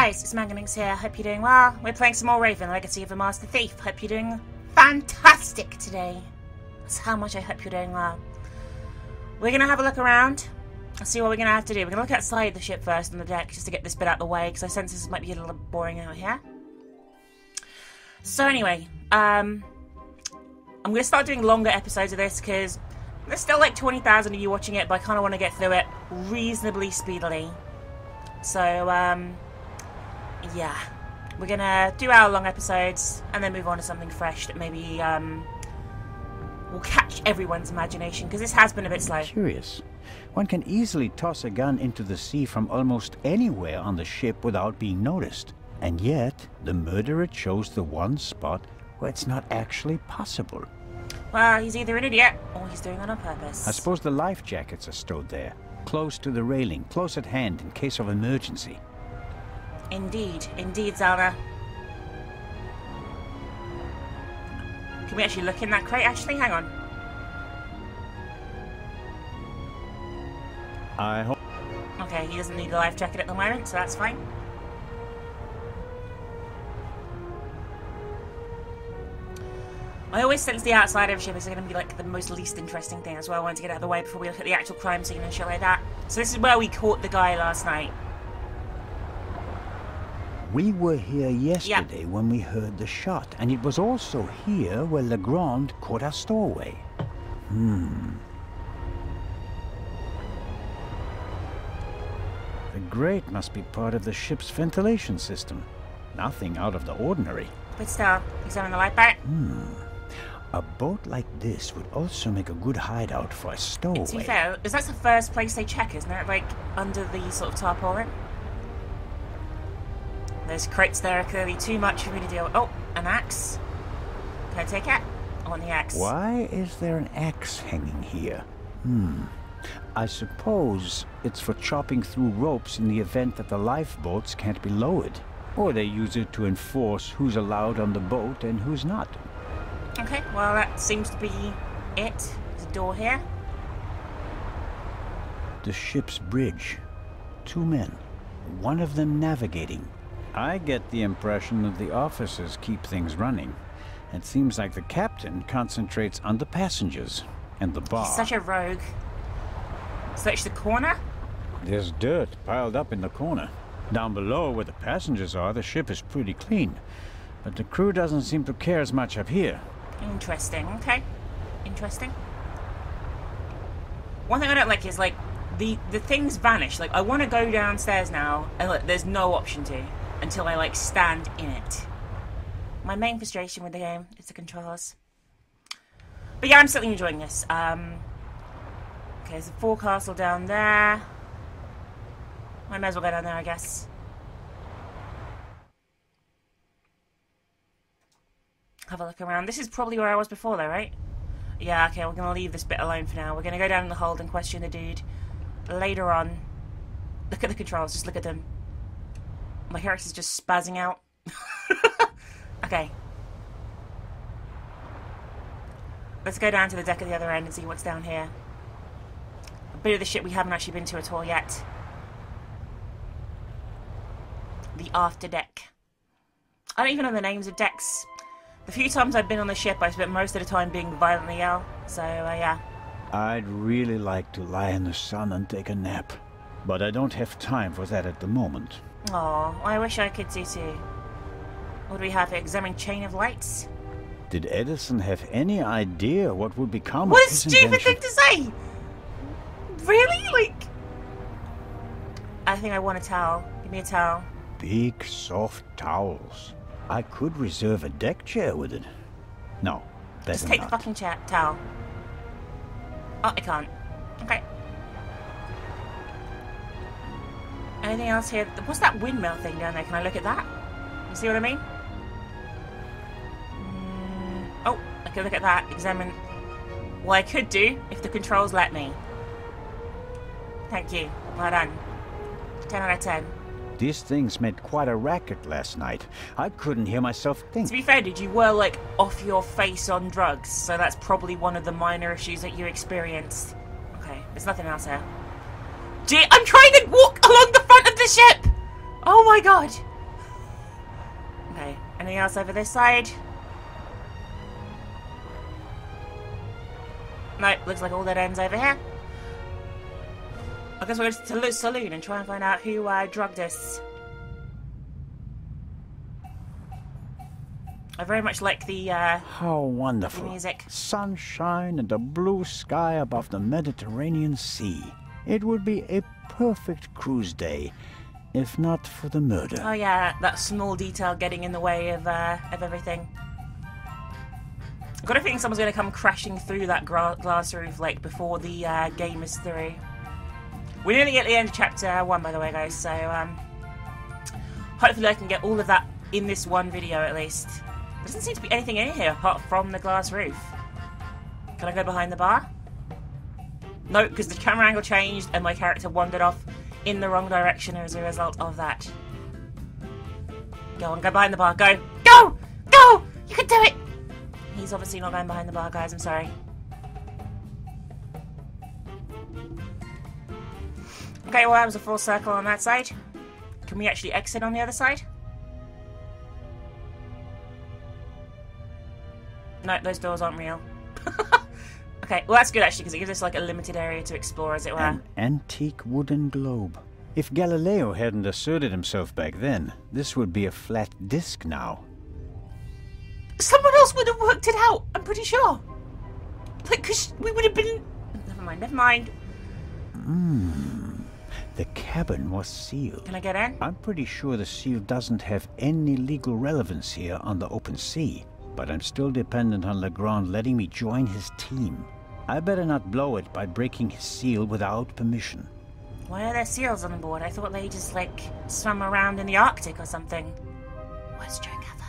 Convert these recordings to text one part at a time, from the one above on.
guys, it's Minx here. Hope you're doing well. We're playing some more Raven, Legacy of the Master Thief. Hope you're doing fantastic today. That's how much I hope you're doing well. We're going to have a look around. Let's see what we're going to have to do. We're going to look outside the ship first on the deck, just to get this bit out of the way, because I sense this might be a little boring out here. So anyway, I'm going to start doing longer episodes of this, because there's still like 20,000 of you watching it, but I kind of want to get through it reasonably speedily. So, yeah. We're going to do hour-long episodes, and then move on to something fresh that maybe will catch everyone's imagination, because this has been a bit slow. Curious. One can easily toss a gun into the sea from almost anywhere on the ship without being noticed. And yet, the murderer chose the one spot where it's not actually possible. Well, he's either an idiot, or he's doing it on purpose. I suppose the life jackets are stowed there, close to the railing, close at hand in case of emergency. Indeed. Indeed, Zelda. Can we actually look in that crate, actually? Hang on. I hope... Okay, he doesn't need a life jacket at the moment, so that's fine. I always sense the outside of a ship is going to be like the most least interesting thing as well. I wanted to get out of the way before we look at the actual crime scene and shit like that. So this is where we caught the guy last night. We were here yesterday when we heard the shot, and it was also here where Legrand caught our stowaway. The grate must be part of the ship's ventilation system. Nothing out of the ordinary. But still, examine the light back. A boat like this would also make a good hideout for a stowaway. To be fair, is that the first place they check, isn't it? Like, under the sort of tarpaulin? Those crates there are clearly too much for me to deal with. Oh, an axe. Can I take it? I want the axe. Why is there an axe hanging here? I suppose it's for chopping through ropes in the event that the lifeboats can't be lowered. Or they use it to enforce who's allowed on the boat and who's not. Okay, well that seems to be it. There's a door here. The ship's bridge. 2 men. One of them navigating. I get the impression that the officers keep things running. It seems like the captain concentrates on the passengers and the bar. He's such a rogue. Search the corner? There's dirt piled up in the corner. Down below where the passengers are, the ship is pretty clean. But the crew doesn't seem to care as much up here. Interesting, okay. Interesting. One thing I don't like is, like, the things vanish. Like, I want to go downstairs now, and look, there's no option to, until I, like, stand in it. My main frustration with the game is the controls. But yeah, I'm still enjoying this. Okay, there's a forecastle down there. I may as well go down there, I guess. Have a look around. This is probably where I was before, though, right? Yeah, okay, we're going to leave this bit alone for now. We're going to go down in the hold and question the dude later on. Look at the controls, just look at them. My character's just spazzing out. Okay. Let's go down to the deck at the other end and see what's down here. A bit of the ship we haven't actually been to at all yet. The after deck. I don't even know the names of decks. The few times I've been on the ship, I spent most of the time being violently ill. So, yeah. I'd really like to lie in the sun and take a nap. But I don't have time for that at the moment. Aw, I wish I could do too. What do we have here? Examine chain of lights? Did Edison have any idea what would become What of a his stupid invention? thing to say! Really? Like... I think I want a towel. Give me a towel. Big, soft towels. I could reserve a deck chair with it. No, better Just take not. the fucking towel. Oh, I can't. Okay. Anything else here? What's that windmill thing down there? Can I look at that? You see what I mean? Oh, I can look at that. Examine. Well, I could do if the controls let me. Thank you. Well done. 10 out of 10. These things made quite a racket last night. I couldn't hear myself think. To be fair, dude, you were, like, off your face on drugs, so that's probably one of the minor issues that you experienced. Okay, there's nothing else here. Gee, I'm trying to walk along the front of the ship! Oh my god! Anything else over this side? No, looks like all that ends over here. I guess we'll go to the saloon and try and find out who drugged us. I very much like the how wonderful. The music. Sunshine and a blue sky above the Mediterranean Sea. It would be a perfect cruise day, if not for the murder. Oh yeah, that small detail getting in the way of everything. I've got a feeling someone's going to come crashing through that glass roof like before the game is through. We're nearly at the end of chapter 1, by the way, guys, so hopefully I can get all of that in this one video at least. There doesn't seem to be anything in here apart from the glass roof. Can I go behind the bar? No, because the camera angle changed and my character wandered off in the wrong direction as a result of that. Go on, go behind the bar. Go! Go! Go! You can do it! He's obviously not going behind the bar, guys. I'm sorry. Okay, well, that was a full circle on that side. Can we actually exit on the other side? No, those doors aren't real. Okay, well that's good actually, because it gives us like a limited area to explore, as it were. An antique wooden globe. If Galileo hadn't asserted himself back then, this would be a flat disc now. Someone else would have worked it out, I'm pretty sure. Like, because we would have been... Never mind, never mind. The cabin was sealed. Can I get in? I'm pretty sure the seal doesn't have any legal relevance here on the open sea, but I'm still dependent on Legrand letting me join his team. I better not blow it by breaking his seal without permission. Why are there seals on board? I thought they just, like, swam around in the Arctic or something. Where's Joe Gather?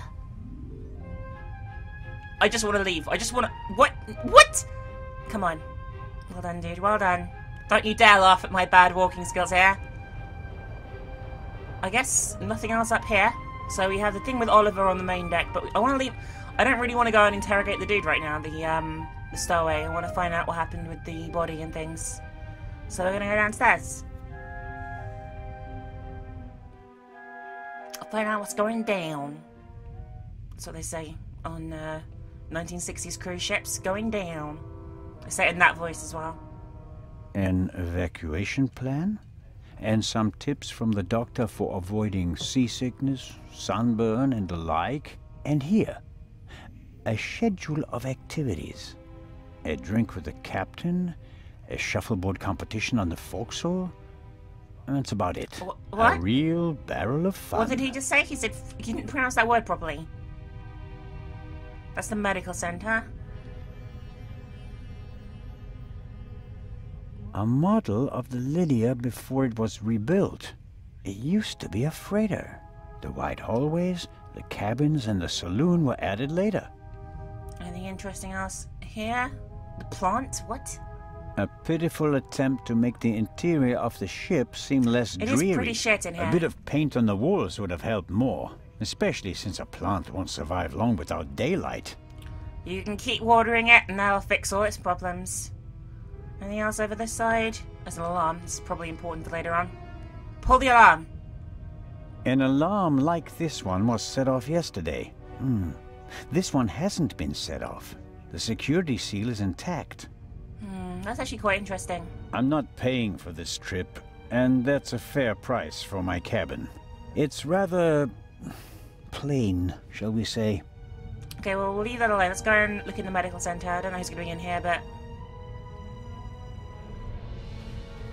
I just want to leave. I just want to... What? What? Come on. Well done, dude. Well done. Don't you dare laugh at my bad walking skills here. I guess nothing else up here. So we have the thing with Oliver on the main deck, but I want to leave... I don't really want to go and interrogate the dude right now, the stowaway. I want to find out what happened with the body and things. So we're going to go downstairs. I'll find out what's going down. That's what they say on 1960s cruise ships. Going down. They say it in that voice as well. An evacuation plan? And some tips from the doctor for avoiding seasickness, sunburn, and the like. And here, a schedule of activities. A drink with the captain, a shuffleboard competition on the forecastle. That's about it. What? A real barrel of fun. What did he just say? He said he didn't pronounce that word properly. That's the medical center. A model of the Lydia before it was rebuilt. It used to be a freighter. The wide hallways, the cabins, and the saloon were added later. Anything interesting else here? The plant? What? A pitiful attempt to make the interior of the ship seem less dreary. It is pretty shit in here. A bit of paint on the walls would have helped more, especially since a plant won't survive long without daylight. You can keep watering it and that'll fix all its problems. Anything else over this side? There's an alarm. This is probably important for later on. Pull the alarm. An alarm like this one was set off yesterday. This one hasn't been set off. The security seal is intact. That's actually quite interesting. I'm not paying for this trip, and that's a fair price for my cabin. It's rather plain, shall we say. Okay, well, we'll leave that alone. Let's go and look in the medical center. I don't know who's going to be in here, but...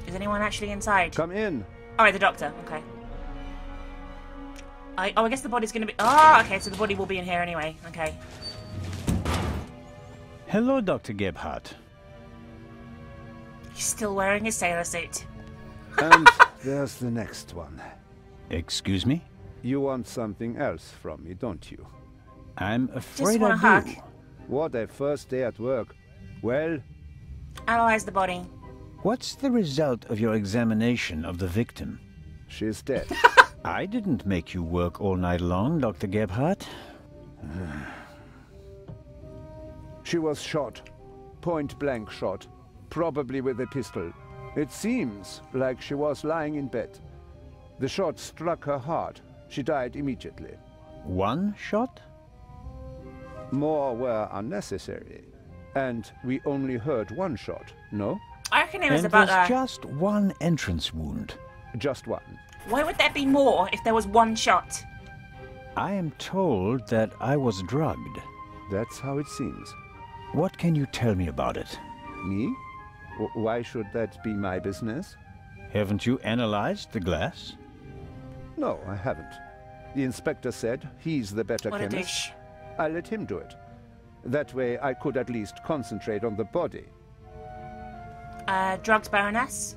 Is anyone actually inside? Come in. Oh, the doctor. Okay. I guess the body's going to be... Oh, okay, so the body will be in here anyway. Okay. Hello, Dr. Gebhardt. He's still wearing his sailor suit. And there's the next one. Excuse me? You want something else from me, don't you? I'm afraid want a I hug. do. What a first day at work. Well, Analyze the body. What's the result of your examination of the victim? she's dead. I didn't make you work all night long, Dr. Gebhardt. She was shot. Point-blank shot. Probably with a pistol. It seems like she was lying in bed. The shot struck her heart. She died immediately. One shot? More were unnecessary. And we only heard one shot, no? I reckon it was And about there's just one entrance wound. Just one. Why would there be more if there was one shot? I am told that I was drugged. That's how it seems. What can you tell me about it? Me? Why should that be my business? Haven't you analyzed the glass? No, I haven't. The inspector said he's the better What a chemist. douche. I let him do it. That way I could at least concentrate on the body. Drugged Baroness?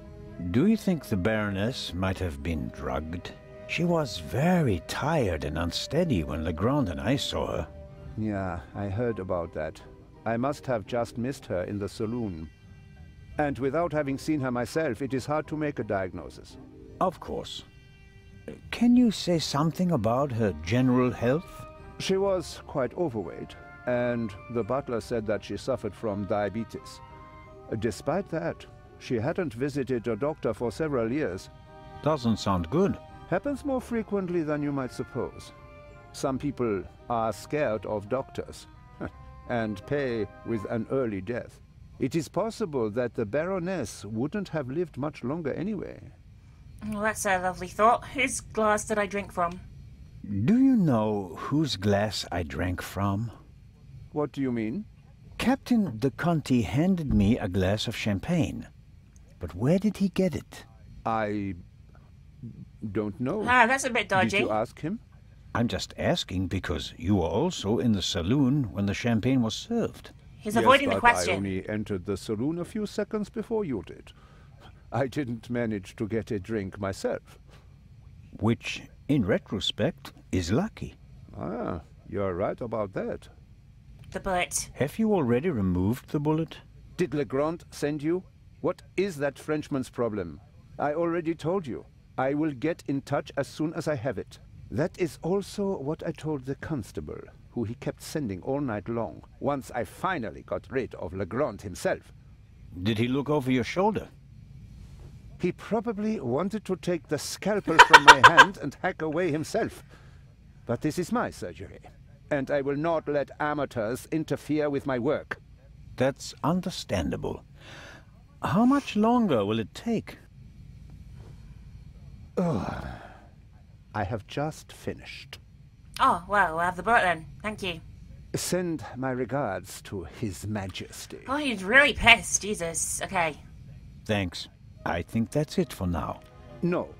Do you think the Baroness might have been drugged? She was very tired and unsteady when Legrand and I saw her. Yeah, I heard about that. I must have just missed her in the saloon. And without having seen her myself, it is hard to make a diagnosis. Of course. Can you say something about her general health? She was quite overweight, and the butler said that she suffered from diabetes. Despite that, she hadn't visited a doctor for several years. Doesn't sound good. Happens more frequently than you might suppose. Some people are scared of doctors and pay with an early death. It is possible that the Baroness wouldn't have lived much longer anyway. Well, that's a lovely thought. Whose glass did I drink from? Do you know whose glass I drank from? What do you mean? Captain de Conti handed me a glass of champagne. But where did he get it? I don't know. Ah, that's a bit dodgy. Did you ask him? I'm just asking because you were also in the saloon when the champagne was served. He's avoiding the but question. I only entered the saloon a few seconds before you did. I didn't manage to get a drink myself. Which, in retrospect, is lucky. Ah, you're right about that. The bullet. Have you already removed the bullet? Did Legrand send you? What is that Frenchman's problem? I already told you. I will get in touch as soon as I have it. That is also what I told the constable, who he kept sending all night long, once I finally got rid of Legrand himself. Did he look over your shoulder? He probably wanted to take the scalpel from my hand and hack away himself. But this is my surgery, and I will not let amateurs interfere with my work. That's understandable. How much longer will it take? I have just finished. Oh, well, we'll have the bullet then. Thank you. Send my regards to His Majesty. Oh, he's really pissed. Jesus. Okay. Thanks. I think that's it for now. No.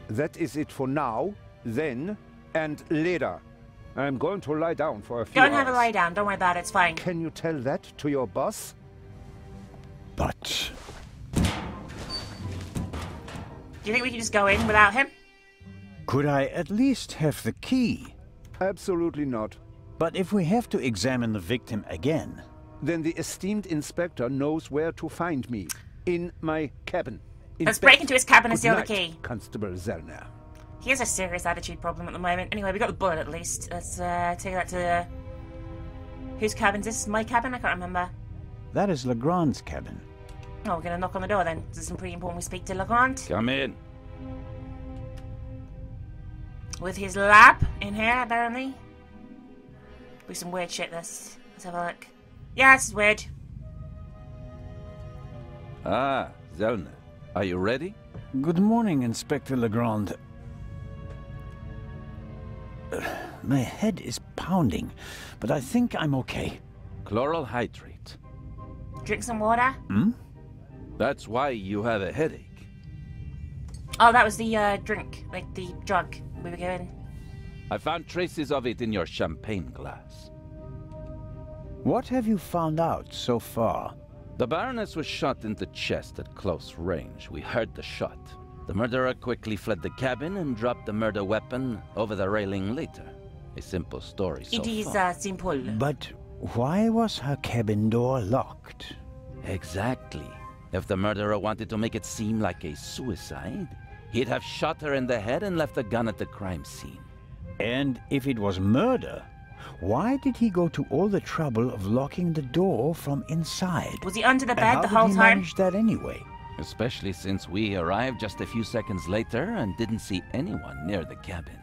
That is it for now, then, and later. I'm going to lie down for a few Don't hours. have a lie down. Don't worry about it. It's fine. Can you tell that to your boss? But Do you think we can just go in without him? could I at least have the key? Absolutely not. But if we have to examine the victim again... Then the esteemed inspector knows where to find me. In my cabin. Let's break into his cabin and Good steal the night, key. Constable Zellner. He has a serious attitude problem at the moment. Anyway, we got the bullet at least. Let's take that to... Whose cabin's this? My cabin? I can't remember. That is Legrand's cabin. Oh, we're gonna knock on the door then. It's pretty important we speak to Legrand. Come in. With his lab in here, apparently. Be some weird shit, this. Let's have a look. Yeah, this is weird. Ah, Zellner. Are you ready? Good morning, Inspector Legrand. My head is pounding, but I think I'm okay. Chloral hydrate. Drink some water. Hmm? That's why you have a headache. Oh, that was the drink. Like the drug we were given. I found traces of it in your champagne glass. What have you found out so far? The Baroness was shot in the chest at close range. We heard the shot. The murderer quickly fled the cabin and dropped the murder weapon over the railing later. A simple story so It is far. simple. But why was her cabin door locked? Exactly. If the murderer wanted to make it seem like a suicide, he'd have shot her in the head and left the gun at the crime scene. And if it was murder, why did he go to all the trouble of locking the door from inside? Was he under the And bed how the did whole he time? manage that anyway? Especially since we arrived just a few seconds later and didn't see anyone near the cabin.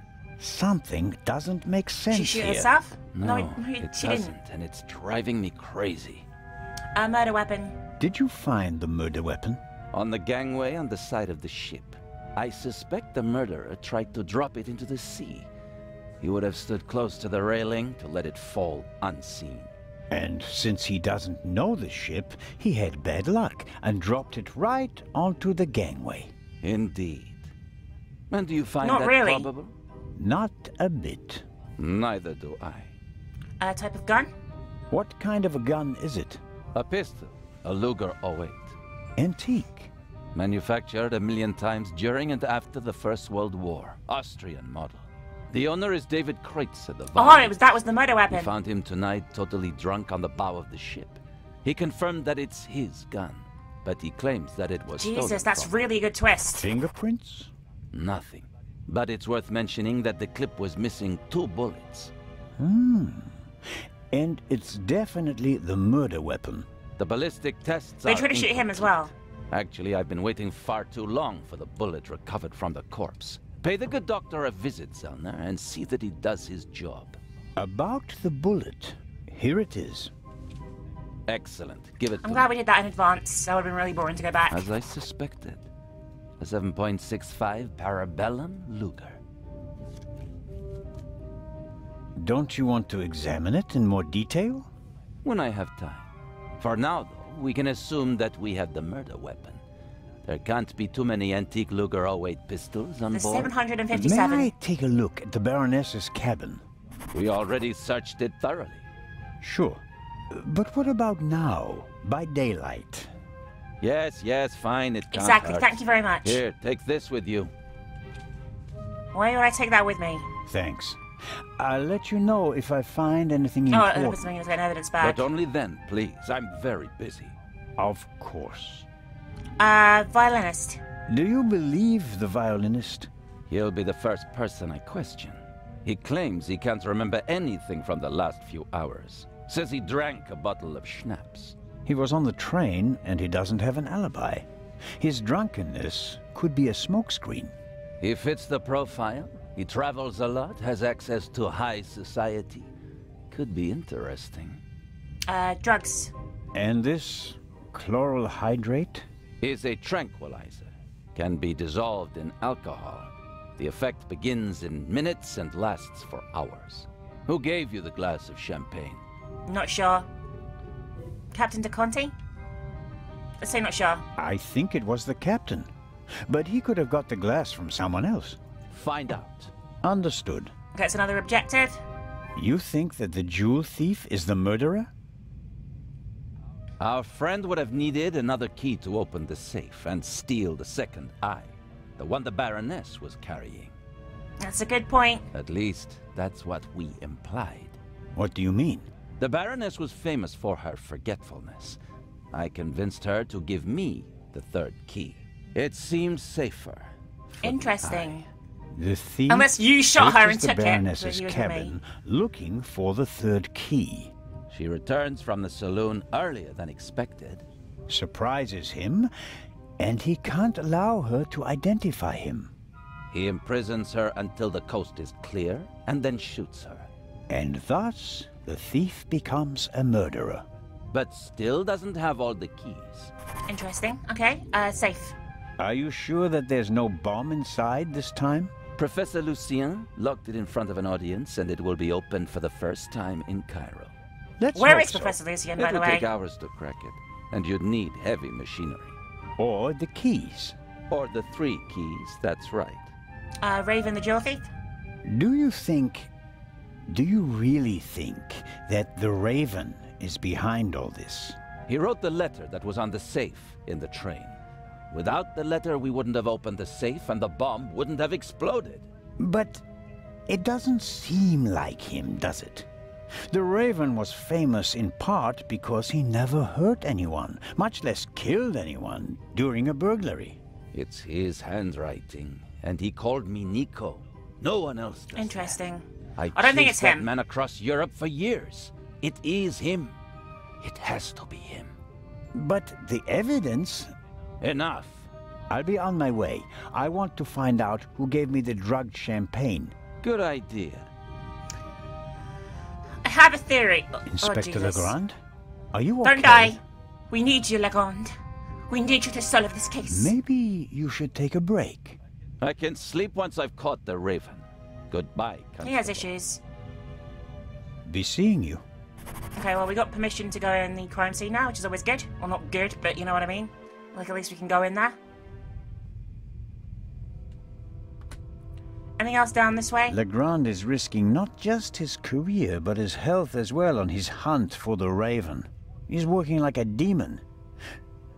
Something doesn't make sense She shoot here. herself? No, she it didn't. doesn't, and it's driving me crazy. A murder weapon. Did you find the murder weapon? On the gangway on the side of the ship. I suspect the murderer tried to drop it into the sea. He would have stood close to the railing to let it fall unseen. And since he doesn't know the ship, he had bad luck and dropped it right onto the gangway. Indeed. And do you find Not that really. probable? Not a bit. Neither do I. A type of gun? What kind of a gun is it? A pistol, a Luger 08. Antique. Manufactured 1,000,000 times during and after the First World War. Austrian model. The owner is David Kreutzer, the violinist. That was the murder We weapon. found him tonight totally drunk on the bow of the ship. He confirmed that it's his gun, but he claims that it was stolen Jesus, that's from really a good twist. Fingerprints? him. Nothing. But it's worth mentioning that the clip was missing 2 bullets. And it's definitely the murder weapon. The ballistic tests They are tried to shoot him as well. Actually, I've been waiting far too long for the bullet recovered from the corpse. Pay the good doctor a visit, Zellner, and see that he does his job. About the bullet. Here it is. Excellent. Give it I'm to glad me. we did that in advance. That would have been really boring to go back. As I suspected. A 7.65 Parabellum Luger. Don't you want to examine it in more detail? When I have time. For now, though, we can assume that we have the murder weapon. There can't be too many antique Luger 08 pistols on The board. 757. May I take a look at the Baroness's cabin? We already searched it thoroughly. Sure. But what about now, by daylight? Yes, fine, it can't Exactly, hurt. thank you very much. Here, take this with you. Why would I take that with me? Thanks. I'll let you know if I find anything Oh, important. that was something I was going to evidence bag. But only then, please. I'm very busy. Of course. Violinist. Do you believe the violinist? He'll be the first person I question. He claims he can't remember anything from the last few hours. Says he drank a bottle of schnapps. He was on the train and he doesn't have an alibi. His drunkenness could be a smokescreen. He fits the profile. He travels a lot, has access to high society. Could be interesting. Drugs. And this chloral hydrate? Is a tranquilizer. Can be dissolved in alcohol. The effect begins in minutes and lasts for hours. Who gave you the glass of champagne? Not sure. Captain De Conti? Let's say not sure. I think it was the captain. But he could have got the glass from someone else. Find out. Understood. Okay, it's another objective. You think that the jewel thief is the murderer? Our friend would have needed another key to open the safe and steal the second eye. The one the Baroness was carrying. That's a good point. At least, that's what we implied. What do you mean? The Baroness was famous for her forgetfulness. I convinced her to give me the third key. It seems safer. for the Interesting. The thief Unless you shot her and searches took the it, Baroness's but he was with me. cabin looking for the third key. eye. She returns from the saloon earlier than expected. Surprises him, and he can't allow her to identify him. He imprisons her until the coast is clear, and then shoots her. And thus, the thief becomes a murderer. But still doesn't have all the keys. Interesting. Okay, safe. Are you sure that there's no bomb inside this time? Professor Lucien locked it in front of an audience, and it will be opened for the first time in Cairo. Let's Where hope is so. Professor Lucien, It by the would way? take hours to crack it, and you'd need heavy machinery. Or the keys. Or the 3 keys, that's right. Raven the Jewel Thief? Do you really think that the Raven is behind all this? He wrote the letter that was on the safe in the train. Without the letter, we wouldn't have opened the safe, and the bomb wouldn't have exploded. But it doesn't seem like him, does it? The Raven was famous in part because he never hurt anyone, much less killed anyone, during a burglary. It's his handwriting, and he called me Nico. No one else does. Interesting. I I don't think chased it's that him. man across Europe for years. It is him. It has to be him. But the evidence... Enough. I'll be on my way. I want to find out who gave me the drugged champagne. Good idea. I have a theory. Inspector Jesus. Legrand? Are you okay? Don't die. We need you, Legrand. We need you to solve this case. Maybe you should take a break. I can sleep once I've caught the raven. Goodbye, Constable. He has issues. Be seeing you. Okay, well, we got permission to go in the crime scene now, which is always good. Well, not good, but you know what I mean. Like, at least we can go in there. Anything else down this way? Legrand is risking not just his career, but his health as well on his hunt for the raven. He's working like a demon.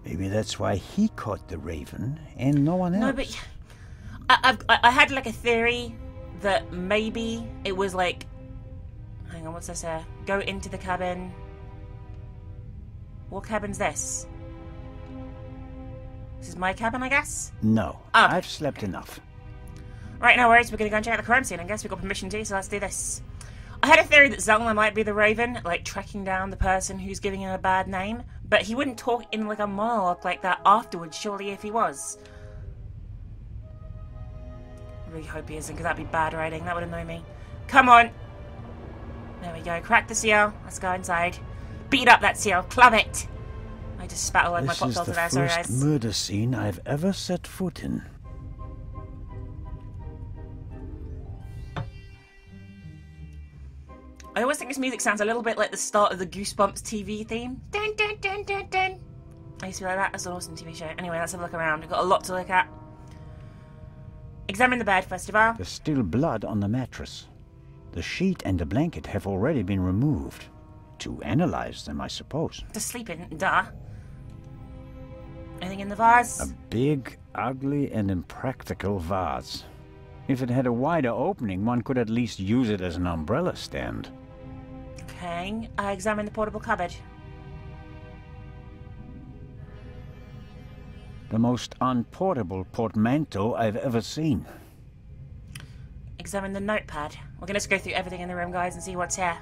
Maybe that's why he caught the raven and no one else. No, but I had like a theory that maybe it was like, hang on, what's this here? Go into the cabin. What cabin's this? This is my cabin, I guess? No, Oh. I've slept enough. Right, no worries, we're gonna go and check out the crime scene. I guess we got permission to, so let's do this. I had a theory that Zelma might be the Raven, like tracking down the person who's giving him a bad name, but he wouldn't talk in like a monologue like that afterwards, surely, if he was. I really hope he isn't, because that'd be bad writing. That would annoy me. Come on! There we go. Crack the seal. Let's go inside. Beat up that seal. Club it! I just spat all over my This pop is the filter there, sorry first guys. murder scene I've ever set foot in. I always think this music sounds a little bit like the start of the Goosebumps TV theme. Dun, dun, dun, dun, dun. I used to be like that. That's an awesome TV show. Anyway, let's have a look around. We've got a lot to look at. Examine the bed, first of all. There's still blood on the mattress. The sheet and the blanket have already been removed. To analyze them, I suppose. To sleep in, duh. Anything in the vase? A big, ugly, and impractical vase. If it had a wider opening, one could at least use it as an umbrella stand. Okay, I examine the portable cupboard. The most unportable portmanteau I've ever seen. Examine the notepad. We're gonna just go through everything in the room, guys, and see what's here.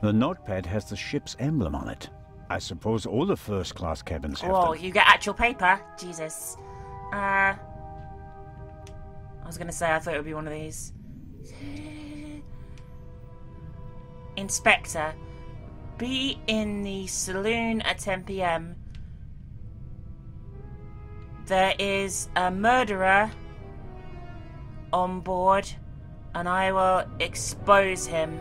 The notepad has the ship's emblem on it. I suppose all the first-class cabins have Oh, them. you get actual paper? Jesus. I was gonna say, I thought it would be one of these. Inspector. Be in the saloon at 10 PM. There is a murderer on board, and I will expose him.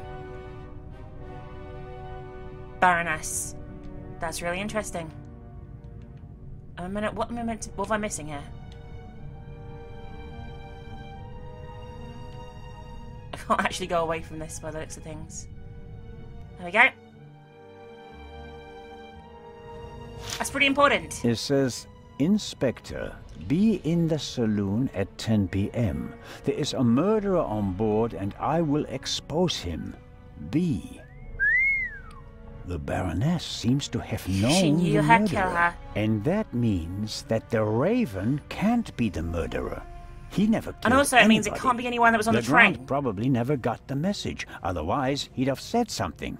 Baroness. That's really interesting. A minute, what am I missing here? I can't actually go away from this by the looks of things. There we go. That's pretty important. It says, Inspector, be in the saloon at 10 p.m. There is a murderer on board and I will expose him. B. The Baroness seems to have known She knew the her murderer. killer. And that means that the Raven can't be the murderer. He never killed And also it means it anybody. can't be anyone that was on the Legrand train. probably never got the message. Otherwise, he'd have said something.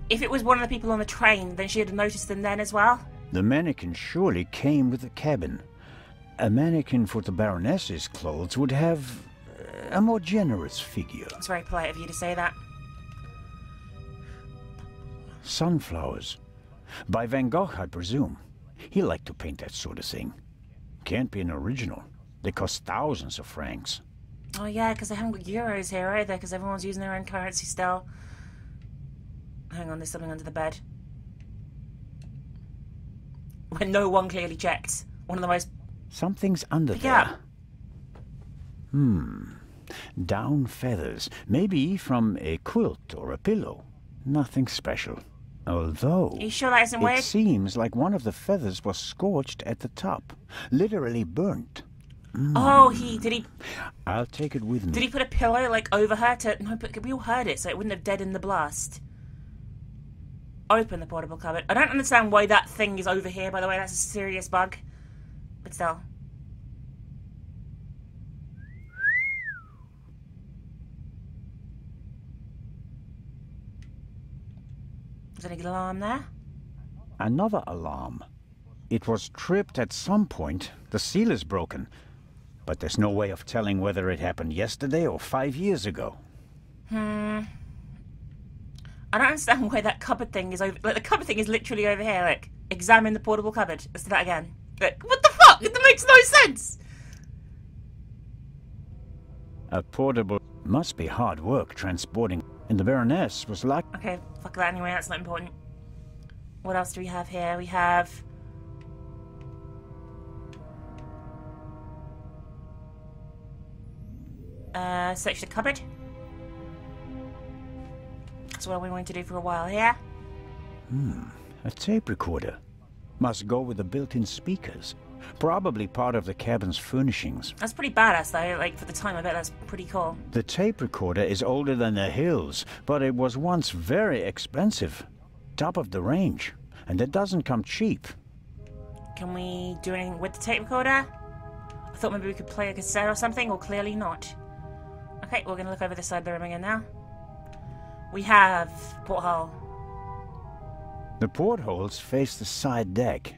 If it was one of the people on the train, then she'd have noticed them then as well. The mannequin surely came with the cabin. A mannequin for the Baroness's clothes would have a more generous figure. It's very polite of you to say that. Sunflowers. By Van Gogh, I presume. He liked to paint that sort of thing. Can't be an original. They cost thousands of francs. Oh yeah, because they haven't got euros here either, because everyone's using their own currency still. Hang on, there's something under the bed. When no one clearly checked. One of the most... Something's under Yeah. there. Down feathers. Maybe from a quilt or a pillow. Nothing special. Although... Are you sure that isn't it weird? seems like one of the feathers was scorched at the top. Literally burnt. Oh, did he I'll take it with me. put a pillow like over her to... No, but we all heard it, so it wouldn't have deadened the blast. Open the portable cupboard. I don't understand why that thing is over here, by the way. That's a serious bug. But still. Is there any alarm there? Another alarm. It was tripped at some point. The seal is broken. But there's no way of telling whether it happened yesterday or 5 years ago. I don't understand why that cupboard thing is over. Like, the cupboard thing is literally over here. Like, examine the portable cupboard. Let's do that again. Like, what the fuck? That makes no sense! A portable must be hard work transporting. And the Baroness was like... Okay, fuck that anyway. That's not important. What else do we have here? We have... search the cupboard. That's what I've been wanting to do for a while here. A tape recorder. Must go with the built-in speakers. Probably part of the cabin's furnishings. That's pretty badass though. Like, for the time, I bet that's pretty cool. The tape recorder is older than the hills, but it was once very expensive. Top of the range. And it doesn't come cheap. Can we do anything with the tape recorder? I thought maybe we could play a cassette or something, or clearly not. Okay, we're going to look over the side of the room again now. We have porthole. The portholes face the side deck.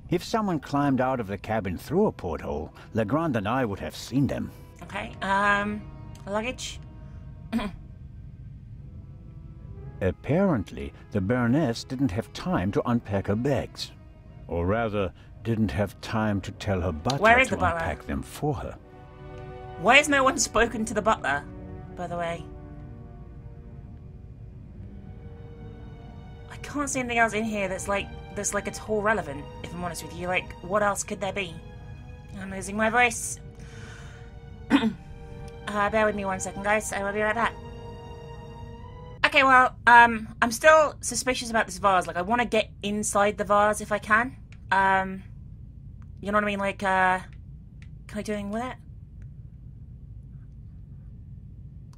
If someone climbed out of the cabin through a porthole, Legrand and I would have seen them. Okay, luggage. Apparently, the Baroness didn't have time to unpack her bags. Or rather, didn't have time to tell her butler to unpack them for her. Why has no one spoken to the butler, by the way? I can't see anything else in here that's like at all relevant, if I'm honest with you. Like, what else could there be? I'm losing my voice. Bear with me 1 second, guys. I will be right back. Okay, well, I'm still suspicious about this vase. Like, I want to get inside the vase if I can. You know what I mean? Like, can I do anything with it?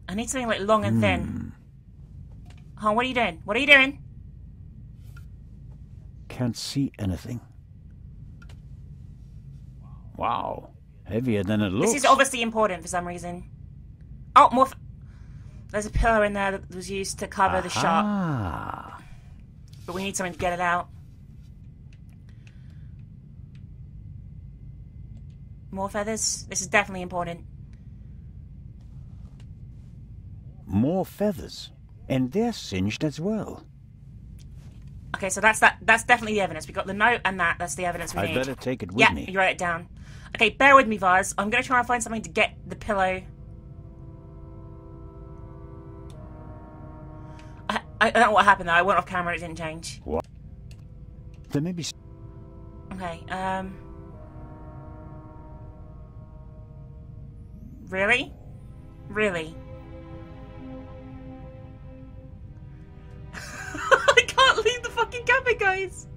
I need something, like, long and thin. Huh, what are you doing? What are you doing? Can't see anything. Wow. Heavier than it looks. This is obviously important for some reason. Oh, more... There's a pillow in there that was used to cover the shot. But we need something to get it out. More feathers? This is definitely important. More feathers. And they're singed as well. Okay, so that's definitely the evidence. We got the note and that's the evidence we need. I'd better take it with me. Yeah, you write it down. Okay, bear with me, Vaz. I'm going to try and find something to get the pillow. I don't know what happened though. I went off camera and it didn't change. What? There may be... Okay, Really? Really? I can't leave the fucking camera, guys!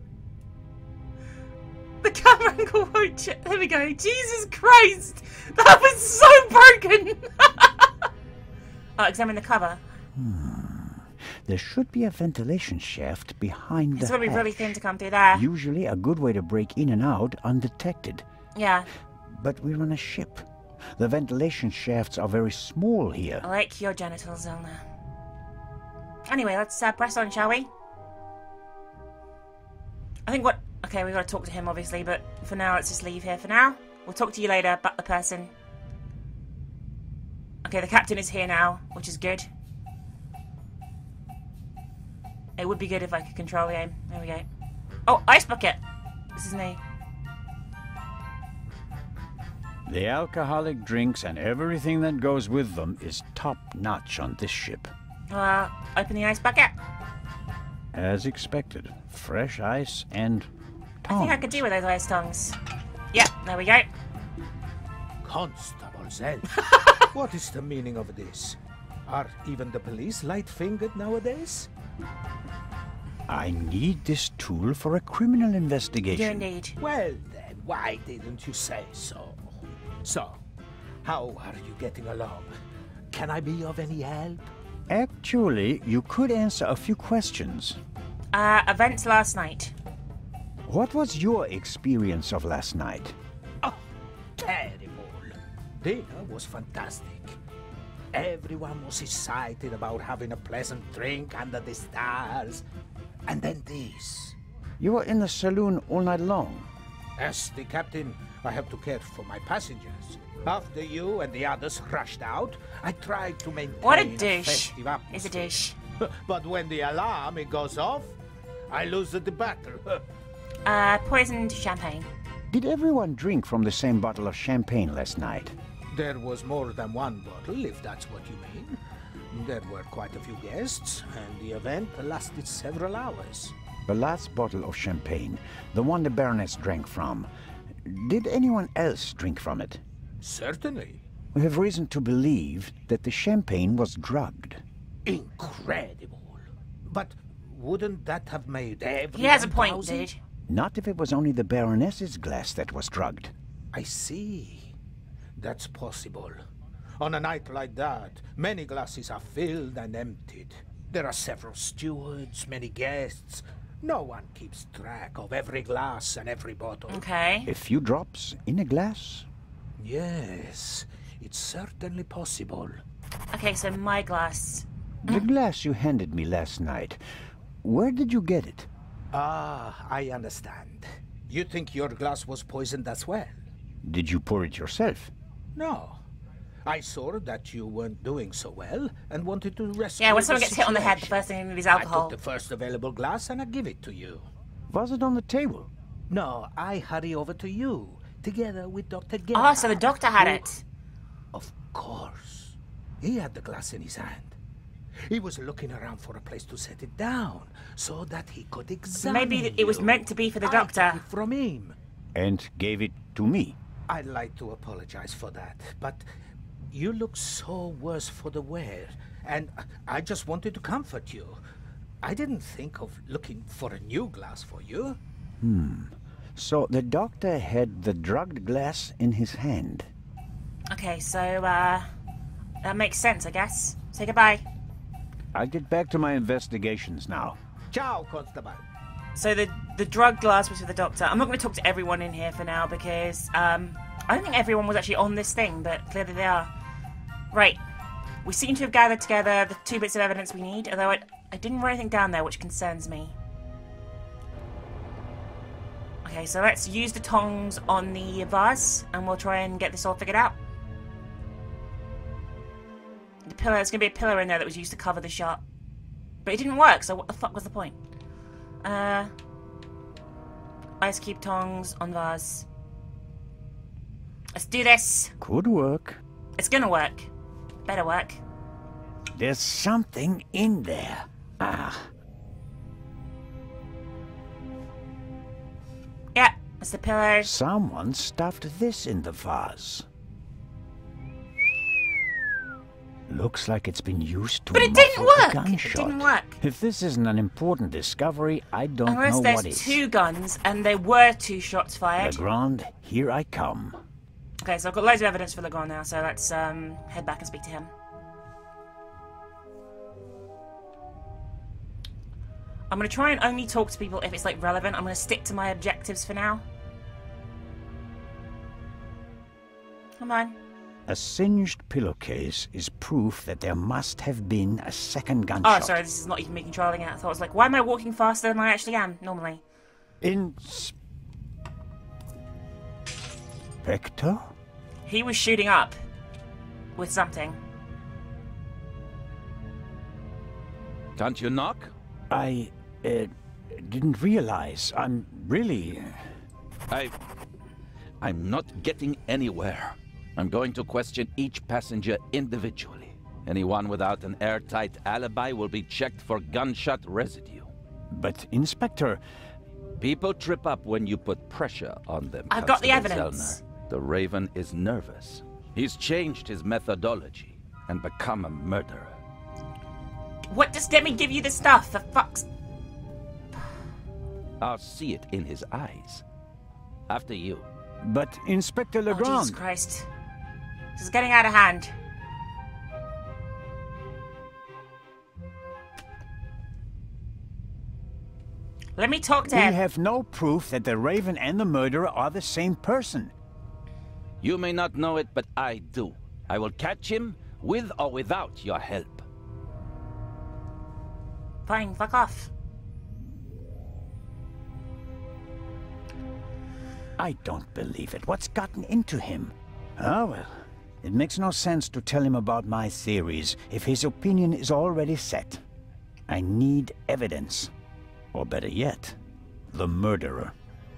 The camera angle won't check. There we go. Jesus Christ! That was so broken! Oh, examine the cover. There should be a ventilation shaft behind the It's gonna be hatch. really thin to come through there. Usually a good way to break in and out undetected. Yeah. But we're on a ship. The ventilation shafts are very small here. I like your genitals, Zelna. Anyway, let's press on, shall we? I think what... Okay, we gotta talk to him, obviously, but for now, let's just leave here for now. We'll talk to you later about the person. Okay, the captain is here now, which is good. It would be good if I could control the game. There we go. Oh, ice bucket! This is me. The alcoholic drinks and everything that goes with them is top-notch on this ship. Open the ice bucket. As expected, fresh ice and tongs. I think I could do with those ice tongs. Yeah, there we go. Constable Zell, what is the meaning of this? Are even the police light-fingered nowadays? I need this tool for a criminal You investigation. do indeed. Well then, why didn't you say so? So, how are you getting along? Can I be of any help? Actually, you could answer a few questions. Events last night. What was your experience of last night? Oh, terrible. Dinner was fantastic. Everyone was excited about having a pleasant drink under the stars. And then this. You were in the saloon all night long. As the captain, I have to care for my passengers. After you and the others rushed out, I tried to maintain What a a douche. festive He's a atmosphere. douche. But when the alarm it goes off, I lose the battle. Poisoned champagne. Did everyone drink from the same bottle of champagne last night? There was more than one bottle, if that's what you mean. There were quite a few guests, and the event lasted several hours. The last bottle of champagne, the one the Baroness drank from, did anyone else drink from it? Certainly. We have reason to believe that the champagne was drugged. Incredible. But wouldn't that have made everyone He has a point, drowsy? dude. Not if it was only the Baroness's glass that was drugged. I see. That's possible. On a night like that, many glasses are filled and emptied. There are several stewards, many guests. No one keeps track of every glass and every bottle. Okay. A few drops in a glass? Yes, it's certainly possible. Okay, so my glass. The glass you handed me last night, where did you get it? Ah, I understand. You think your glass was poisoned as well? Did you pour it yourself? No. I saw that you weren't doing so well and wanted to rescue Yeah, when the someone gets hit on the head, the situation. first thing they need is I alcohol. took the first available glass and I give it to you. Was it on the table? No, I hurry over to you, together with Dr. Gerhard. Oh, so the doctor had who- it. Of course. He had the glass in his hand. He was looking around for a place to set it down, so that he could examine Maybe it was you. meant to be for the I doctor. took it from him. And gave it to me. I'd like to apologize for that, but you look so worse for the wear, and I just wanted to comfort you. I didn't think of looking for a new glass for you. So the doctor had the drugged glass in his hand. Okay, so, that makes sense, I guess. Say goodbye. I'll get back to my investigations now. Ciao, Constable. So the drug glass was for the doctor. I'm not going to talk to everyone in here for now because I don't think everyone was actually on this thing, but clearly they are. Right. We seem to have gathered together the 2 bits of evidence we need, although I didn't write anything down there, which concerns me. Okay, so let's use the tongs on the vase, and we'll try and get this all figured out. The pillar, there's going to be a pillar in there that was used to cover the shot. But it didn't work, so what the fuck was the point? Ice cube tongs on vase. Let's do this. Could work. It's gonna work. Better work. There's something in there. Ah, Yeah, that's the pillar. someone stuffed this in the vase. Looks like it's been used to But it didn't muffle a work! It gunshot. didn't work. If this isn't an important discovery, I don't Unless know there's what is. 2 guns, and there were 2 shots fired. Legrand, here I come. Okay, so I've got loads of evidence for Legrand now, so let's head back and speak to him. I'm gonna try and only talk to people if it's like relevant. I'm gonna stick to my objectives for now. Come on. A singed pillowcase is proof that there must have been a second gunshot. Oh, sorry, this is not even me controlling it. I thought I was like, why am I walking faster than I actually am, normally? Inspector? He was shooting up with something. Can't you knock? I didn't realize. I'm really... I'm not getting anywhere. I'm going to question each passenger individually. Anyone without an airtight alibi will be checked for gunshot residue. But, Inspector... People trip up when you put pressure on them. I've got the Constable evidence. Zellner. The Raven is nervous. He's changed his methodology and become a murderer. What does Demi give you the stuff? For fuck's... I'll see it in his eyes. After you. But, Inspector Oh, Jesus Legrand... Christ. This is getting out of hand. Let me talk to we him. have no proof that the Raven and the murderer are the same person. You may not know it, but I do. I will catch him with or without your help. Fine, fuck off. I don't believe it. What's gotten into him? Ah, well. It makes no sense to tell him about my theories if his opinion is already set. I need evidence. Or better yet, the murderer.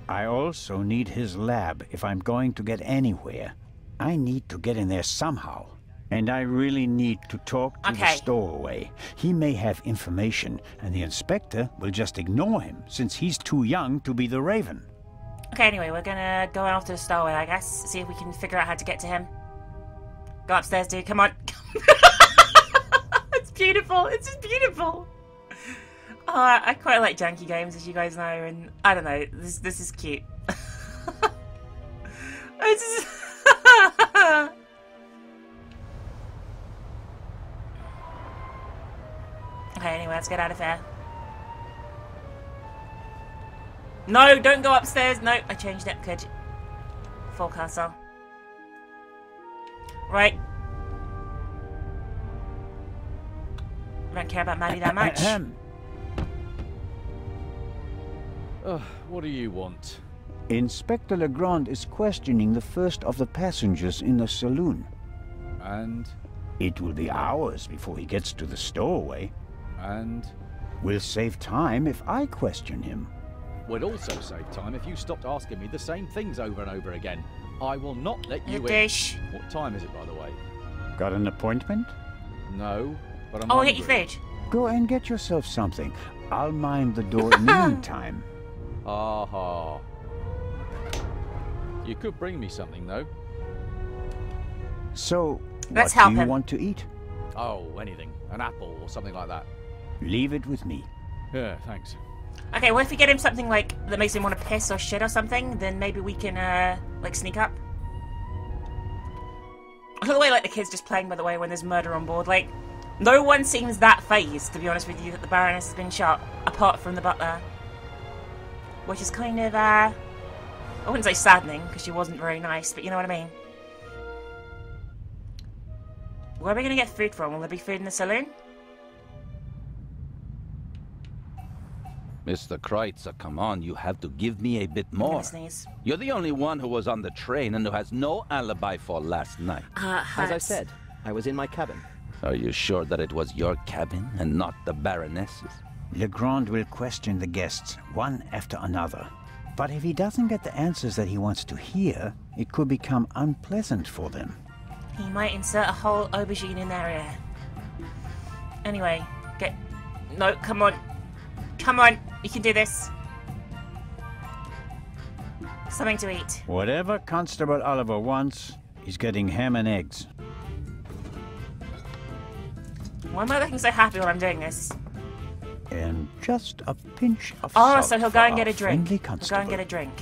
I also need his lab if I'm going to get anywhere. I need to get in there somehow. And I really need to talk to the stowaway. He may have information, and the inspector will just ignore him, since he's too young to be the Raven. Okay, anyway, we're gonna go after the stowaway, I guess. See if we can figure out how to get to him. Go upstairs, dude. Come on. It's beautiful. It's just beautiful. Oh, I quite like janky games, as you guys know, and I don't know. This is cute. It's just... Okay, anyway, let's get out of here. No, don't go upstairs. No, I changed it. Good. Full castle. Right. I don't care about Maddie that much. What do you want? Inspector Legrand is questioning the first of the passengers in the saloon. And? It will be hours before he gets to the stowaway. And? We'll save time if I question him. We'd also save time if you stopped asking me the same things over and over again. I will not let you in. Dish. What time is it, by the way? Got an appointment? No, but I'm I'll hungry. get you food. Go and get yourself something. I'll mind the door in the meantime. Aha. You could bring me something, though. So, Let's what help do you him. want to eat? Oh, anything. An apple or something like that. Leave it with me. Yeah, thanks. Okay, well if we get him something like that makes him want to piss or shit or something, then maybe we can like sneak up. I love the way like the kids just playing, by the way, when there's murder on board. Like, no one seems that phased, to be honest with you, that the Baroness has been shot, apart from the butler. Which is kind of I wouldn't say saddening, because she wasn't very nice, but you know what I mean. Where are we gonna get food from? Will there be food in the saloon? Mr. Kreutzer, come on, you have to give me a bit more. Sneeze. You're the only one who was on the train and who has no alibi for last night. As I said, I was in my cabin. Are you sure that it was your cabin and not the Baroness's? Legrand will question the guests, one after another. But if he doesn't get the answers that he wants to hear, it could become unpleasant for them. He might insert a whole aubergine in their ear. Anyway, no, come on. Come on, you can do this. Something to eat. Whatever Constable Oliver wants, he's getting ham and eggs. Why am I looking so happy when I'm doing this? And just a pinch of Oh, salt so he'll for go and our get a drink. friendly He'll go constable. and get a drink.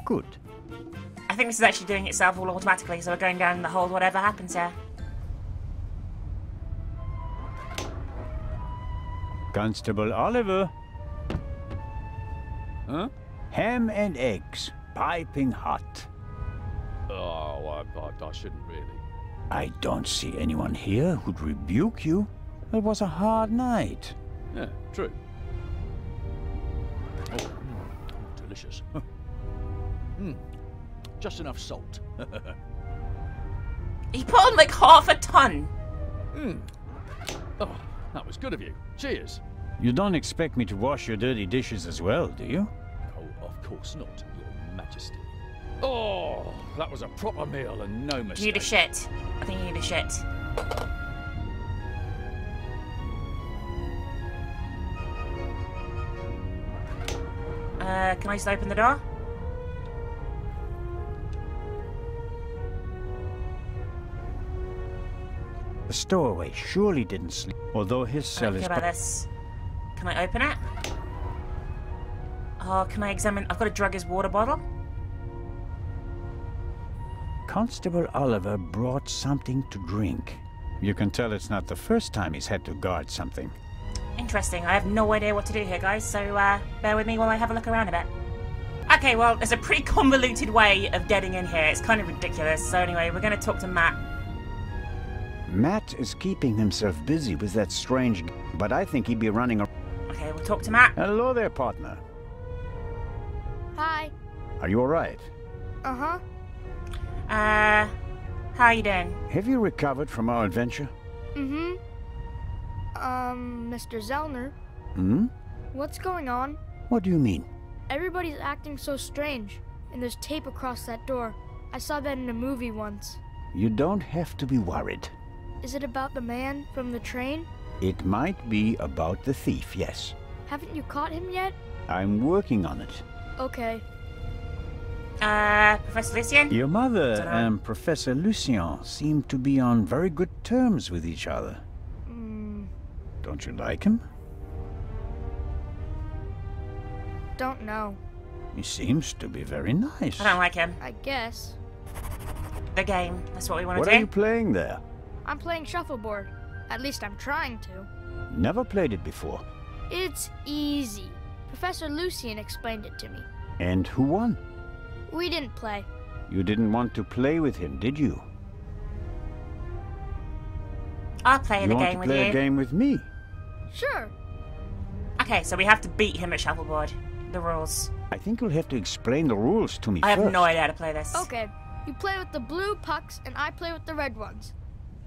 Good. I think this is actually doing itself all automatically, so we're going down the hold whatever happens here. Constable Oliver. Huh? Ham and eggs, piping hot. Oh, I shouldn't really. I don't see anyone here who'd rebuke you. It was a hard night. Yeah, true. Oh, delicious. Just enough salt. He put on like half a ton. Oh, that was good of you. Cheers. You don't expect me to wash your dirty dishes as well, do you? Oh, of course not, Your Majesty. Oh, that was a proper meal and no mistake. You need a shit. I think you need a shit. Can I just open the door? The stowaway surely didn't sleep, although his I cell don't is... care about this. Can I open it? Oh, can I examine... I've got to drug his water bottle. Constable Oliver brought something to drink. You can tell it's not the first time he's had to guard something. Interesting. I have no idea what to do here, guys, so bear with me while I have a look around a bit. Okay, well, there's a pretty convoluted way of getting in here. It's kind of ridiculous. So anyway, we're going to talk to Matt. Matt is keeping himself busy with that strange... But I think he'd be running... Okay, we'll talk to Matt. Hello there, partner. Hi. Are you alright? Uh-huh. How you doing? Have you recovered from our adventure? Mm-hmm. Mr. Zellner, Hmm? what's going on? What do you mean? Everybody's acting so strange, and there's tape across that door. I saw that in a movie once. You don't have to be worried. Is it about the man from the train? It might be about the thief, yes. Haven't you caught him yet? I'm working on it. Okay. Professor Lucien? Your mother Ta-da. and Professor Lucien seem to be on very good terms with each other. Don't you like him? Don't know. He seems to be very nice. I don't like him. I guess. The game. That's what we want What to are do. you playing there? I'm playing shuffleboard. At least I'm trying to. Never played it before. It's easy. Professor Lucien explained it to me. And who won? We didn't play. You didn't want to play with him, did you? I'll play the You want game to with play you. a game with me? Sure. Okay, so we have to beat him at shuffleboard. The rules. I think you'll have to explain the rules to me I first. have no idea how to play this. Okay. You play with the blue pucks, and I play with the red ones.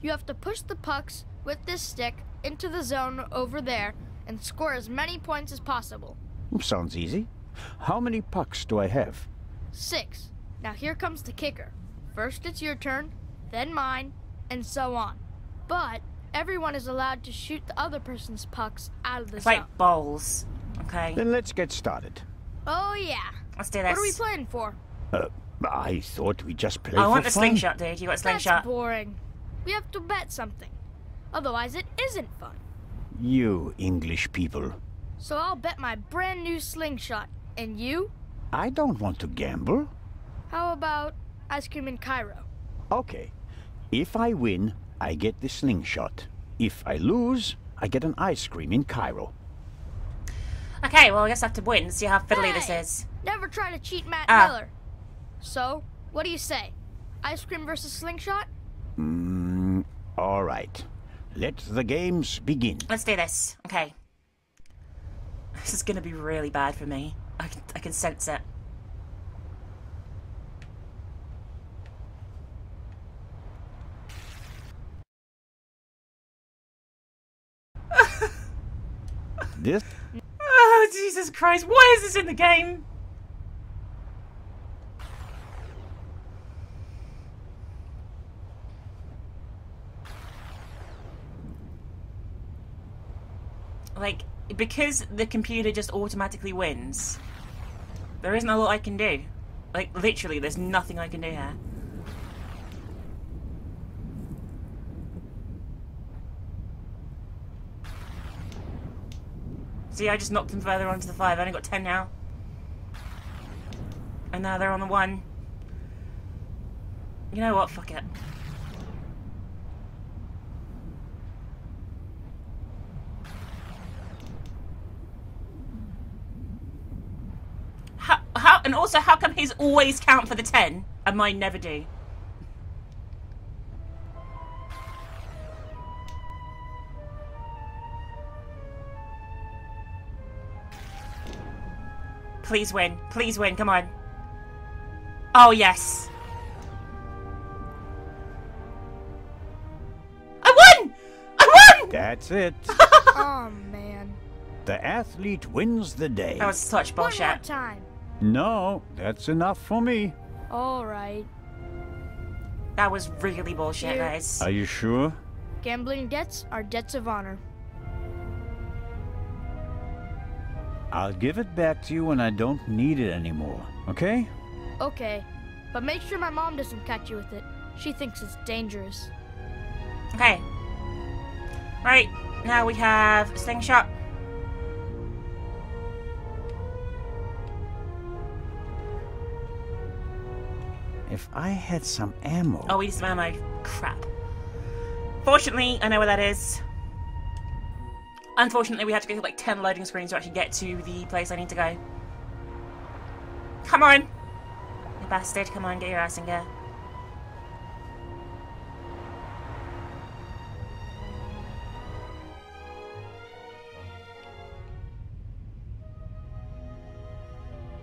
You have to push the pucks with this stick into the zone over there and score as many points as possible. Sounds easy. How many pucks do I have? 6. Now here comes the kicker. First it's your turn, then mine, and so on. But everyone is allowed to shoot the other person's pucks out of the It's zone. like bowls. Okay. Then let's get started. Oh yeah. Let's do this. What are we playing for? I thought we just played I for want the fun. slingshot, dude. You got a slingshot? That's boring. We have to bet something. Otherwise it isn't fun. You English people. So I'll bet my brand new slingshot. And you? I don't want to gamble. How about ice cream in Cairo? Okay. If I win, I get the slingshot. If I lose, I get an ice cream in Cairo. Okay, well, I guess I have to win and see how fiddly this Hey! is. Never try to cheat Matt Ah. Miller. So, what do you say? Ice cream versus slingshot? All right. Let the games begin. Let's do this. Okay. This is going to be really bad for me. I can sense it. This Oh, Jesus Christ. Why is this in the game? Like, because the computer just automatically wins, there isn't a lot I can do. Like, literally, there's nothing I can do here. See, I just knocked them further onto the 5. I only got 10 now. And now they're on the 1. You know what? Fuck it. How, and also, how come his always count for the 10 and mine never do? Please win. Please win. Come on. Oh, yes. I won! I won! That's it. Oh, man. The athlete wins the day. That was such One more bullshit. time. No, that's enough for me. All right. That was really bullshit, Here. guys. Are you sure? Gambling debts are debts of honor. I'll give it back to you when I don't need it anymore, okay? Okay, but make sure my mom doesn't catch you with it. She thinks it's dangerous. Okay. Right, now we have slingshot. If I had some ammo... Oh, we need some ammo. Crap. Fortunately, I know where that is. Unfortunately, we have to go through like 10 loading screens to actually get to the place I need to go. Come on! You bastard, come on, get your ass in gear.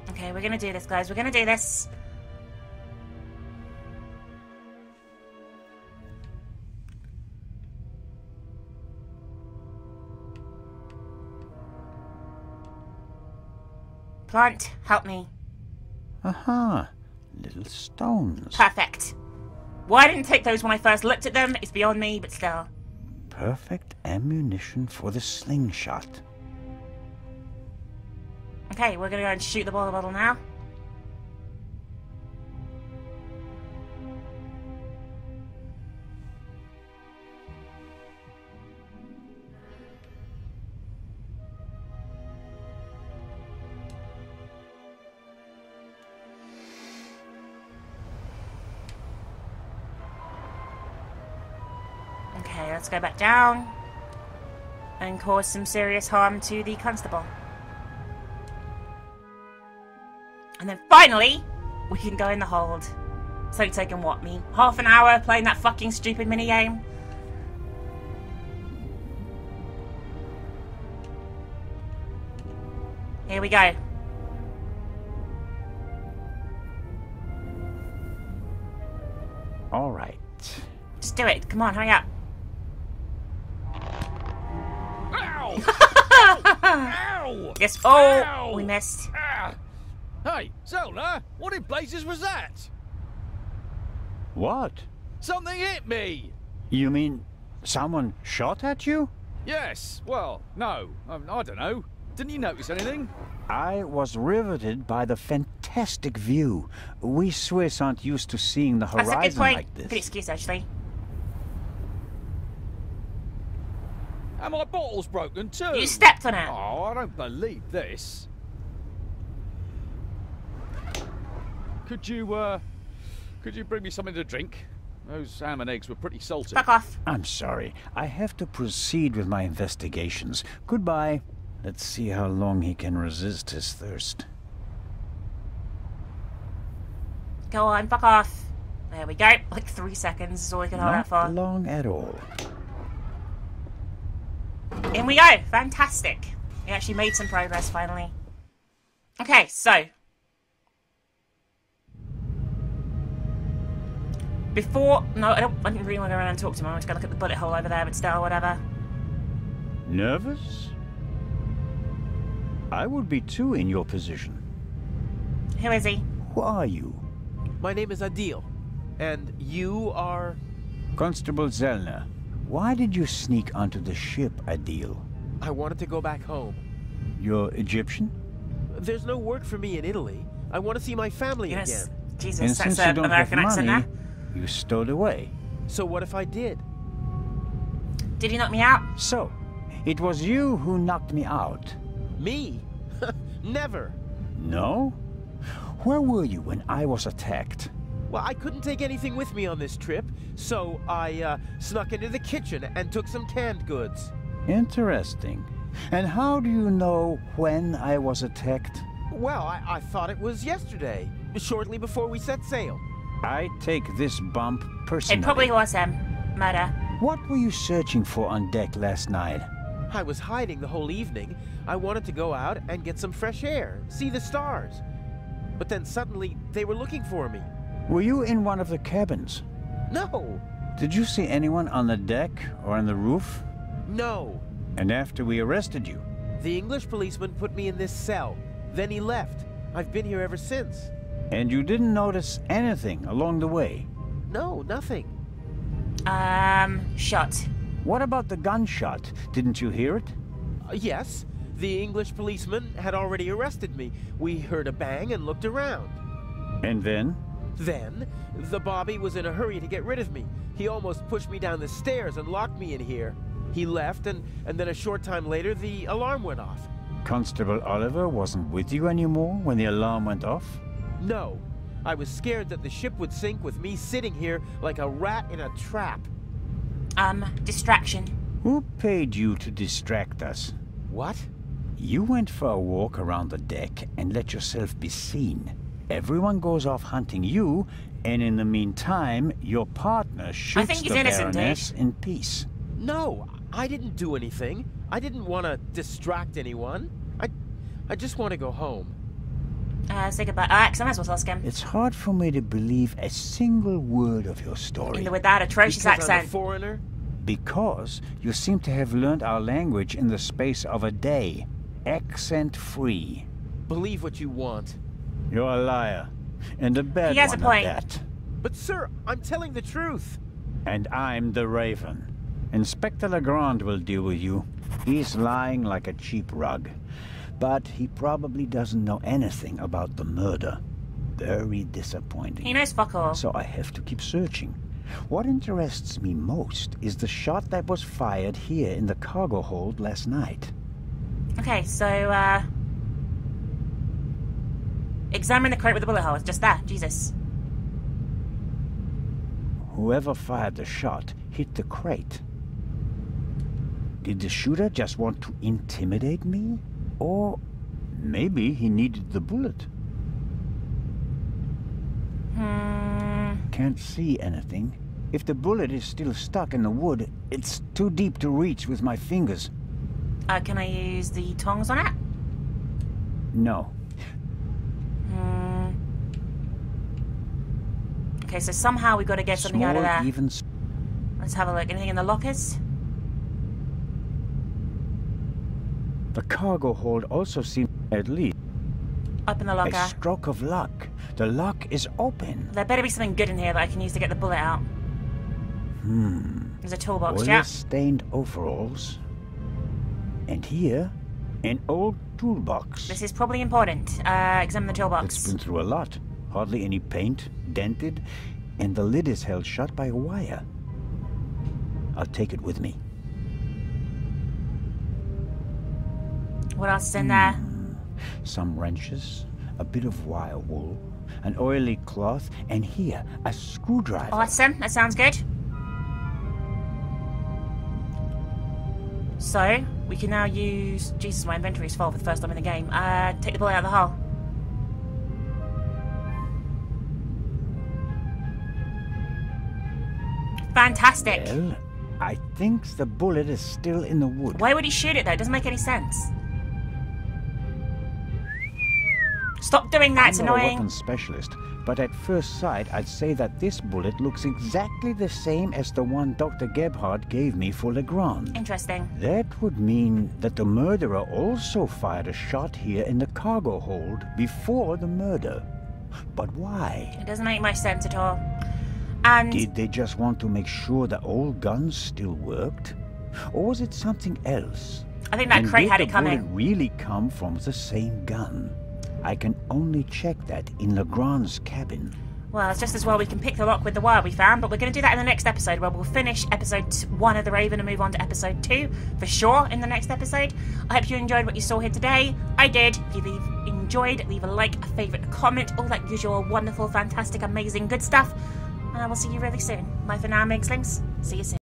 Okay, we're We're gonna do this, guys. We're gonna do this. Plant, help me. Aha. Little stones. Perfect. Why I didn't take those when I first looked at them is beyond me, but still. Perfect ammunition for the slingshot. Okay, we're gonna go and shoot the water bottle now. Okay, let's go back down and cause some serious harm to the constable. And then finally, we can go in the hold. It's only taken, what, me? Half an hour playing that fucking stupid minigame? Here we go. All right. Just do it. Come on, hurry up. Ow! Ow! Yes. Oh, Ow! we missed. Ah! Hey, Zelda, what in blazes was that? What? Something hit me! You mean someone shot at you? Yes, well, no, I don't know. Didn't you notice anything? I was riveted by the fantastic view. We Swiss aren't used to seeing the That's a good horizon point. like this. Good excuse, actually. And my bottle's broken too. You stepped on it. Oh, I don't believe this. Could you bring me something to drink? Those ham and eggs were pretty salty. Fuck off. I'm sorry. I have to proceed with my investigations. Goodbye. Let's see how long he can resist his thirst. Go on, fuck off. There we go. Like 3 seconds is all we can hold out for. Not long at all. In we go. Fantastic. We actually made some progress finally. Okay, so. Before... No, I didn't really want to go around and talk to him. I want to go look at the bullet hole over there, but still, whatever. Nervous? I would be too in your position. Who is he? Who are you? My name is Adil. And you are... Constable Zellner. Why did you sneak onto the ship, Adil? I wanted to go back home. You're Egyptian? There's no work for me in Italy. I want to see my family Yes. again. Jesus, And that's since you an don't American have accent money, there. you stowed away. So what if I did? Did he knock me out? So, it was you who knocked me out. Me? Never. No? Where were you when I was attacked? Well, I couldn't take anything with me on this trip, so I snuck into the kitchen and took some canned goods. Interesting. And how do you know when I was attacked? Well, I thought it was yesterday, shortly before we set sail. I take this bump personally. It probably was him. Murder. What were you searching for on deck last night? I was hiding the whole evening. I wanted to go out and get some fresh air, see the stars. But then suddenly, they were looking for me. Were you in one of the cabins? No! Did you see anyone on the deck or on the roof? No! And after we arrested you? The English policeman put me in this cell. Then he left. I've been here ever since. And you didn't notice anything along the way? No, nothing. Shot. What about the gunshot? Didn't you hear it? Yes, the English policeman had already arrested me. We heard a bang and looked around. And then? Then, the Bobby was in a hurry to get rid of me. He almost pushed me down the stairs and locked me in here. He left, and then a short time later, the alarm went off. Constable Oliver wasn't with you anymore when the alarm went off? No. I was scared that the ship would sink with me sitting here like a rat in a trap. Distraction. Who paid you to distract us? What? You went for a walk around the deck and let yourself be seen. Everyone goes off hunting you, and in the meantime, your partner shoots think he's the innocent, Baroness in peace. No, I didn't do anything. I didn't want to distract anyone. I just want to go home. Say goodbye. Because I might as well ask him. It's hard for me to believe a single word of your story. Even with that atrocious Because I'm a accent. foreigner? Because you seem to have learned our language in the space of a day. Accent-free. Believe what you want. You're a liar. And a bad He has a one point. at that. But sir, I'm telling the truth. And I'm the Raven. Inspector Legrand will deal with you. He's lying like a cheap rug. But he probably doesn't know anything about the murder. Very disappointing. He knows fuck all. So I have to keep searching. What interests me most is the shot that was fired here in the cargo hold last night. Okay, so, examine the crate with the bullet hole. It's just that. Jesus. Whoever fired the shot hit the crate. Did the shooter just want to intimidate me? Or maybe he needed the bullet. Can't see anything. If the bullet is still stuck in the wood, it's too deep to reach with my fingers. Can I use the tongs on it? No. Okay, so somehow we've got to get something out of there. Even Let's have a look. Anything in the lockers? the cargo hold also seems at least Up in the a locker. stroke of luck. The lock is open. There better be something good in here that I can use to get the bullet out. There's a toolbox, yeah. Oil-stained overalls. And here, an old toolbox. This is probably important. Examine the It's toolbox. been through a lot. Hardly any paint, dented, and the lid is held shut by a wire. I'll take it with me. What else is in there? Some wrenches, a bit of wire wool, an oily cloth, and here, a screwdriver. Awesome. That sounds good. So, we can now use... Jesus, my inventory is full for the first time in the game. Take the bullet out of the hull. Fantastic. Well, I think the bullet is still in the wood. Why would he shoot it, though? It doesn't make any sense. Stop doing that, it's I'm not a annoying. weapons specialist, but at first sight, I'd say that this bullet looks exactly the same as the one Dr. Gebhardt gave me for Legrand. Interesting. That would mean that the murderer also fired a shot here in the cargo hold before the murder. But why? It doesn't make much sense at all. And... Did they just want to make sure the old guns still worked? Or was it something else? I think that And crate did had the it coming. bullet really come from the same gun? I can only check that in Legrand's cabin. Well, it's just as well we can pick the lock with the wire we found, but we're going to do that in the next episode, where we'll finish episode 1 of The Raven and move on to episode 2, for sure, in the next episode. I hope you enjoyed what you saw here today. I did. If you've enjoyed, leave a like, a favourite, a comment, all that usual wonderful, fantastic, amazing, good stuff. And I will see you really soon. Bye for now, Minxlings. See you soon.